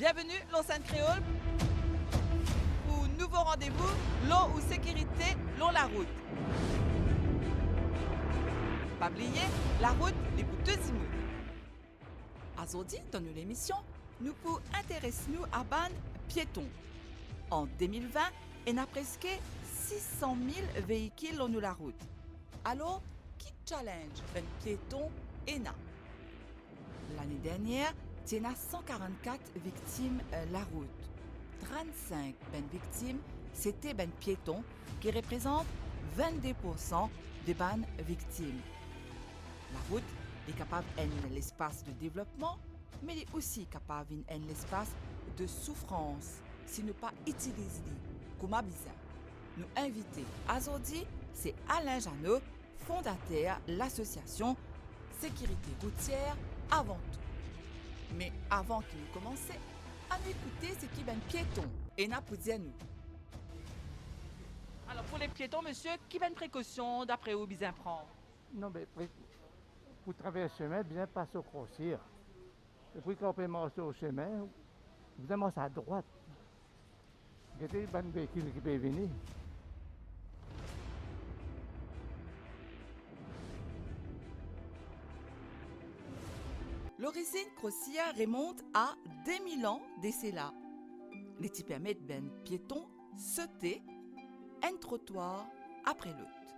Bienvenue, l'enceinte créole, pour un nouveau rendez-vous, l'eau ou sécurité, l'eau la route. Pas oublier, la route est pour deux immuns. Aujourd'hui, dans l'émission, nous pour intéresser nous à ban piétons. En 2020, il y a presque 600 000 véhicules sur la route. Alors, qui challenge un piéton et n'a? L'année dernière, il y a 144 victimes la route. 35 victimes, c'était ben piétons qui représentent 22% des ban victimes. La route est capable d'un l'espace de développement, mais elle est aussi capable d'un l'espace de souffrance si nous pas utilisons comme besoin. Nous invitons aujourd'hui, c'est Alain Jeannot, fondateur de l'association Sécurité routière avant tout. Mais avant que nous commencions, à nous écouter ce qui est un piéton et n'a pas dit à nous. Alors pour les piétons, monsieur, qui va une précaution d'après vous bien prendre? Non, mais pour traverser le chemin, bien passer au crossier. Et puis quand on peut marcher au chemin, vous avancez à droite. Il y a des bonnes véhicules qui peuvent venir. L'origine crossière remonte à 2000 ans d'ici là. Les qui permettent ben piétons sauter un trottoir après l'autre.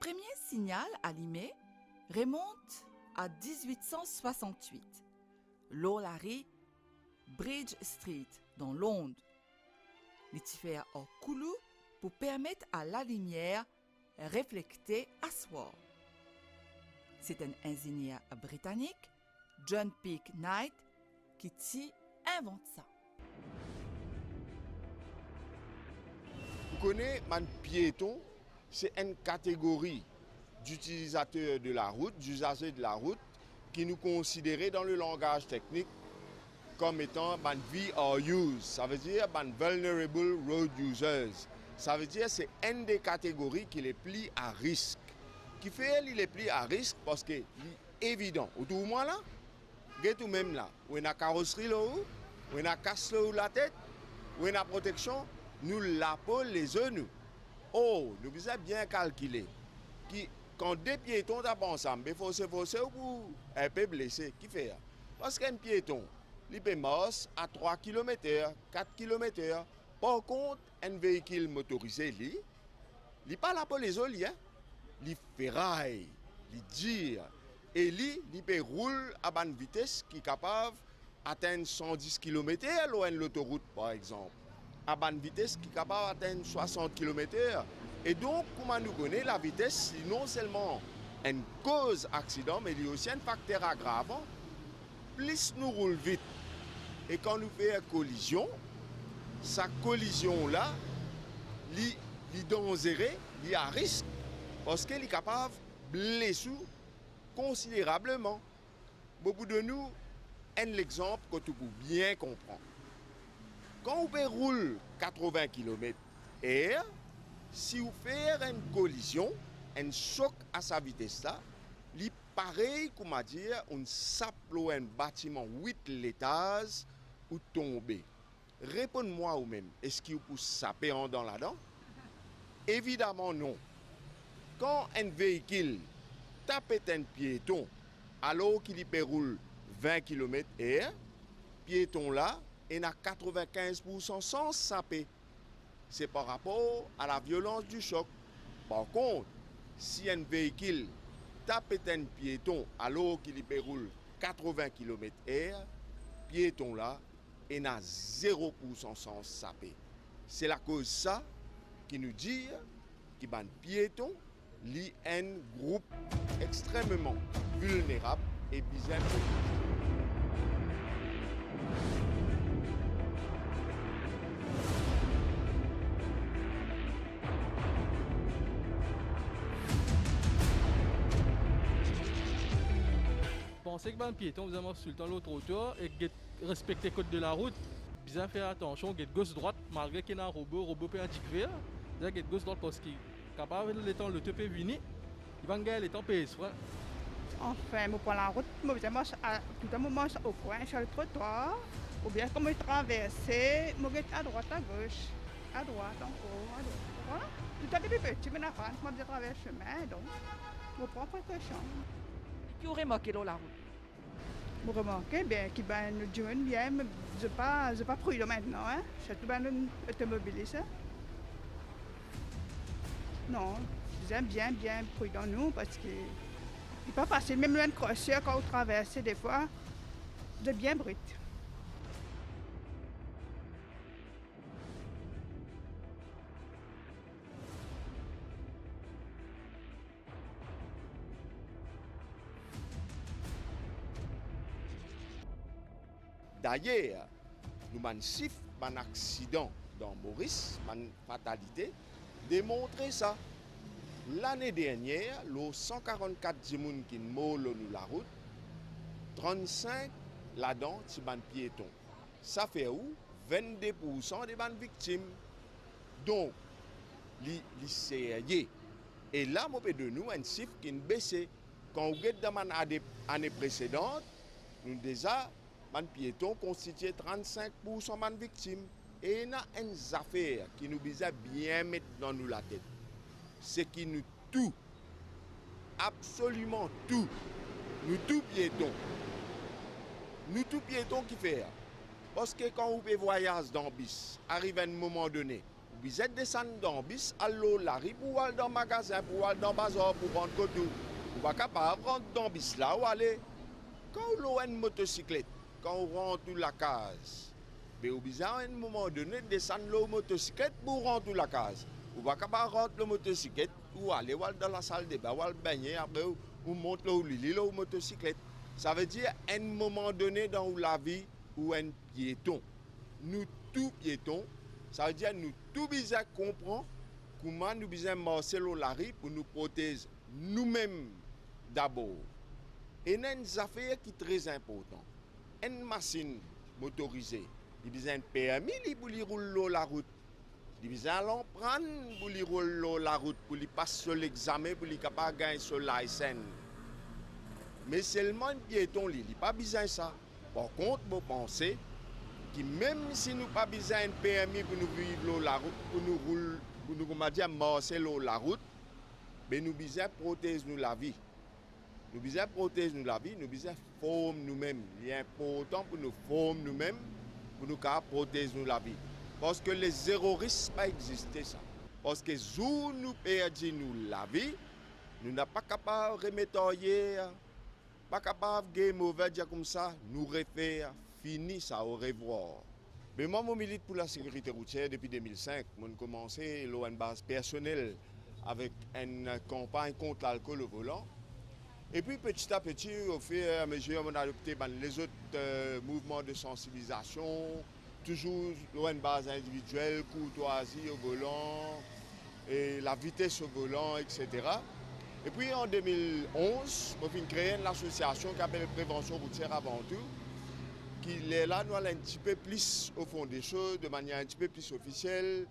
Premier signal allumé remonte à 1868. L'Olari Bridge Street dans Londres. Les faire en coulou pour permettre à la lumière refléter à soir. C'est un ingénieur britannique, John Peake Knight, qui invente ça. Vous connaissez, man piéton, c'est une catégorie d'utilisateurs de la route, d'usagers de la route, qui nous considérait dans le langage technique comme étant man VRUs, ça veut dire man vulnerable road users. Ça veut dire c'est une des catégories qui les plie à risque. Qui fait il est pris à risque parce que c'est évident. Autour de moi là, il tout même là, où il y a carrosserie là, où il y a casse là la tête, où il y a protection, nous la peau les genoux. Oh, nous devons bien calculer. Quand deux piétons d'abord ensemble, il faut se forcer ou un peu blessé. Qui fait? Parce qu'un piéton, il peut marcher à 3 km/h, 4 km/h. Par contre, un véhicule motorisé, il n'est pas là pour les olies. Les ferrailles, les dires, et il peut rouler à bonne vitesse qui est capable d'atteindre 110 km/h loin de l'autoroute par exemple. À bonne vitesse qui est capable d'atteindre 60 km/h. Et donc, comme nous connaissons, la vitesse, c'est non seulement une cause d'accident, mais il y a aussi un facteur aggravant. Plus nous roulons vite, et quand nous faisons une collision, cette collision-là, est dangereuse, est à risque. Parce qu'elle est capable de blesser considérablement. Beaucoup de nous, un exemple que tu peux bien comprendre. Quand vous roulez 80 km/h, si vous faites une collision, un choc à sa vitesse-là, il est pareil comme à dire un sape un bâtiment 8 étages ou tomber. Réponds-moi vous-même, est-ce que vous pouvez saper en dans là-dedans? Évidemment non. Quand un véhicule tape un piéton alors qu'il peut rouler 20 km/h, piéton là, il a 95% sans saper. C'est par rapport à la violence du choc. Par contre, si un véhicule tape un piéton alors qu'il peut rouler 80 km/h, piéton là, il a 0% sans saper. C'est la cause ça qui nous dit que les piétons li un groupe extrêmement vulnérable et bizarre. Pensez que les piétons vous avez sur le temps l'autre hauteur et respecter les codes de la route, bien faire attention, get gauche droite malgré qu'il y a un robot peut indiquer, get gauche droite parce qu'il capable de temps le te peut venir, il va gagner le temps PS. Enfin, je prends la route, je marche tout le temps marche au coin, sur le trottoir. Ou bien comme je traverse, je regarde à droite, à gauche, à droite, encore, à droite. Voilà. Tout à fait petit, mais après, je traverse le chemin, donc je prends précaution. Qui aurait manqué dans la route? Je remarque bien qu'il y a une jeune bien, mais je ne suis pas prudent maintenant. Hein. Je suis un automobiliste. Non, j'aime bien prudent nous parce que c'est pas facile, même loin de crosseur quand on traverse des fois, c'est bien brut. D'ailleurs, nous avons un accident dans Maurice, une fatalité, démontrer ça. L'année dernière, les 144 personnes qui ont la route, 35 là-dedans, c'est des piétons. Ça fait où 22% des victimes. Donc, c'est sérieux. Et là, je peux donner un chiffre qui a baissé. Quand on regarde dans l'année précédente, nous déjà, les piétons constituaient 35% des victimes. Et il y a une affaire qui nous besoin bien mettre dans nous la tête. C'est que nous tout, absolument tout, nous tout piétons. Nous tout piétons qui fait. Parce que quand vous voyagez dans le bus, arrive à un moment donné, vous êtes descendu dans le bus, allô, la rue, pour aller dans le magasin, pour aller dans le bazar, pour prendre côté. Vous n'êtes pas capable de rentrer dans le bus là ou aller. Quand vous avez une motocyclette, quand vous rentrez dans la case, vous avez à un moment donné descendre la motocyclette pour rentrer dans la case. Vous n'êtes pas capable de rentrer la motocyclette ou aller dans la salle de bain, ou aller baigner, après vous montez la motocyclette. Ça veut dire à un moment donné dans la vie où un piéton. Nous tous piétons, ça veut dire nous tous besoin comprendre comment nous besoin marcher la rue pour nous protéger nous-mêmes d'abord. Et il y a une affaire qui est très importante. Une machine motorisée, il besoin un permis pour rouler la route. Il besoin l'emprunter pour rouler la route, pour passer sur l'examen, pour capable gagner sur la licence. Mais seulement un piéton, il n'a pas besoin de ça. Par contre, vous pensez que même si nous n'avons pas besoin d'un permis pour nous vivre la route, pour nous marcher la route, mais nous avons besoin de protéger la vie. Nous avons besoin de protéger la vie, nous avons besoin de former nous-mêmes. Il est important pour nous former nous-mêmes, pour nous protéger la vie. Parce que les zéro risques pas exister ça. Parce que si nous perdons la vie, nous n'sommes pas capables de remétoyer, pas capable de mauvais dire comme ça, nous refaire, fini ça, au revoir. Mais moi, je milite pour la sécurité routière depuis 2005. J'ai commencé une base personnelle avec une campagne contre l'alcool au volant. Et puis petit à petit, au fur et à mesure, on a adopté les autres mouvements de sensibilisation, toujours une base individuelle, courtoisie au volant, et la vitesse au volant, etc. Et puis en 2011, on a créé une association qui s'appelle Prévention routière avant tout, qui est là, nous allons un petit peu plus au fond des choses, de manière un petit peu plus officielle.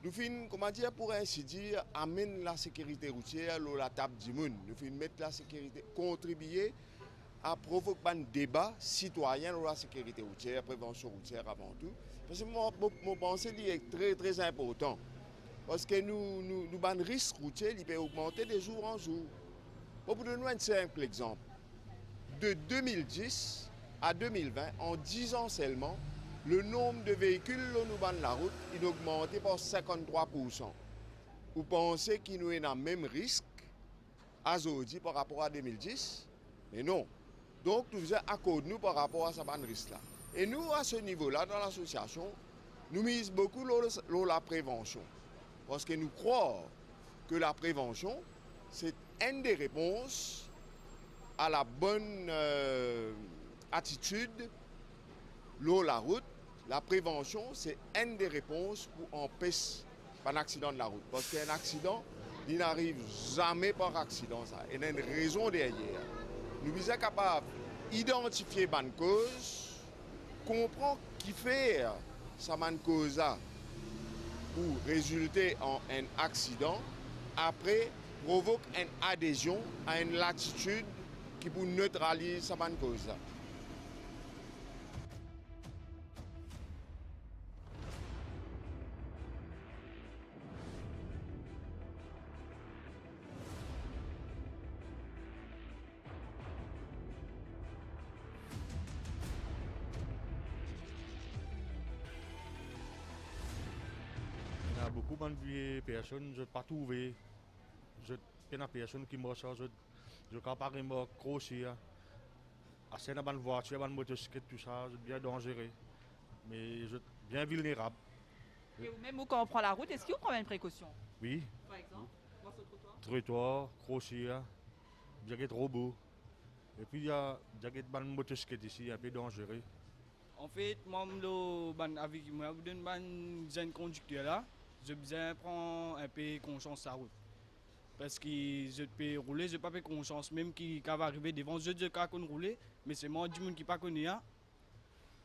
Nous finissons, comment dire, pour ainsi dire, amener la sécurité routière à la table du monde. Nous finissons mettre la sécurité, contribuer à provoquer un débat citoyen sur la sécurité routière, prévention routière avant tout. Parce que mon pensée est très très important. Parce que nous avons un risque routier qui peut augmenter de jour en jour. Pour vous donner un simple exemple, de 2010 à 2020, en 10 ans seulement, le nombre de véhicules que nous avons la route a augmenté par 53%. Vous pensez qu'il nous est dans le même risque aujourd'hui par rapport à 2010? Mais non. Donc, nous faisons accord nous par rapport à ce risque-là. Et nous, à ce niveau-là, dans l'association, nous misons beaucoup sur la prévention. Parce que nous croyons que la prévention, c'est une des réponses à la bonne attitude sur la route. La prévention, c'est une des réponses pour empêcher un accident de la route. Parce qu'un accident, il n'arrive jamais par accident. Ça. Il y a une raison derrière. Nous sommes capables d'identifier les causes, comprendre qui fait cette cause pour résulter en un accident, après provoque une adhésion à une latitude qui pour neutraliser sa bonne cause. Il y a beaucoup de personnes, je n'ai pas trouvé. Il y a des personnes qui m'ont dit que je ne peux pas grossir. Assez de bonnes voitures, de bonnes motocyclettes, tout ça, c'est bien dangereux. Mais je suis bien vulnérable. Et ou même quand on prend la route, est-ce qu'on prend une précaution? Oui, Par exemple, voir ce trottoir. trottoir, grossir, bien être robot. Et puis il y a des bonnes motocyclettes ici, un peu dangereux. En fait, moi, avec moi, je donne un jeune conducteur là, je besoin prendre un peu conscience de la route. Parce que je peux rouler, je n'ai pas de conscience, même qui va arriver devant, je ne peux rouler, mais c'est moi du monde qui ne connaît pas,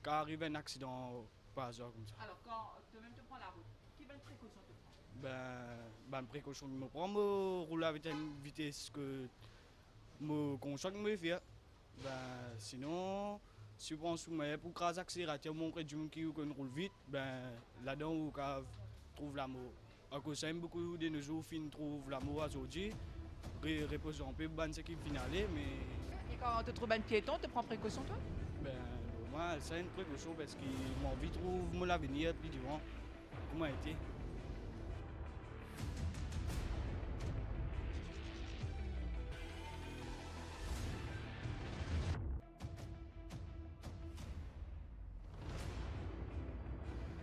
qui arrive un accident par hasard comme ça. Alors, quand toi-même tu prends la route, quelle précaution tu prends? Ben, précaution que je prends, je roule avec une vitesse que je conscient que je fais. Ben, sinon, si je prends sous moi pour craser l'accélérateur, montrer du monde qui roule vite, ben, là-dedans, on trouve l'amour. À cause ça, beaucoup de nos jours, fin trouvent l'amour aujourd'hui, repose un peu dans l'équipe finale, mais Et quand tu trouves un piéton, tu prends précaution toi? ben, moi, c'est une précaution parce que mon envie de trouver mon avenir plus devant. Comment été?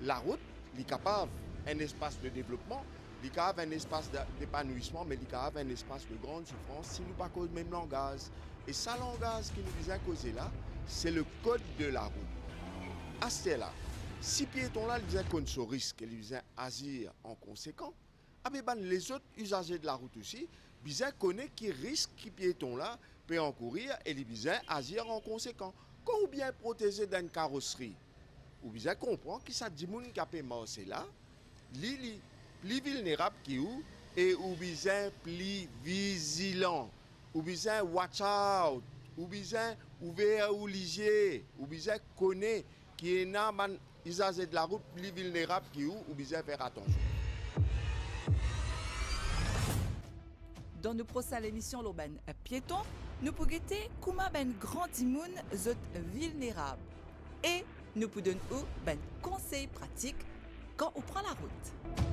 La route, il est capable un espace de développement, il est capable un espace d'épanouissement, mais il est capable un espace de grande souffrance si nous ne parlons pas le même langage. Et ce langage qui nous vient causer là, c'est le code de la route. À ce là, si piéton là, il vient qu'on se risque, il vient agir en conséquent, les autres usagers de la route aussi, ils connaissent qui risque qui piéton là peut encourir et ils vient agir en conséquent. Quand bien protéger d'une carrosserie, ou bien comprendre que ça dit moun qui a payé là, li plus vulnérable qui ou et ou bien plus vigilant, ou bien watch out, ou bien ouvert ou ligier, ou bien connaît qui est nan man usager de la route plus vulnérable qui ou bien faire attention. Dans nos prochaines émissions l'urbaine piéton, nous pouvons guetter comment ben grand imoun zot vulnérable et nous pouvons donner ben conseils pratiques quand on prend la route.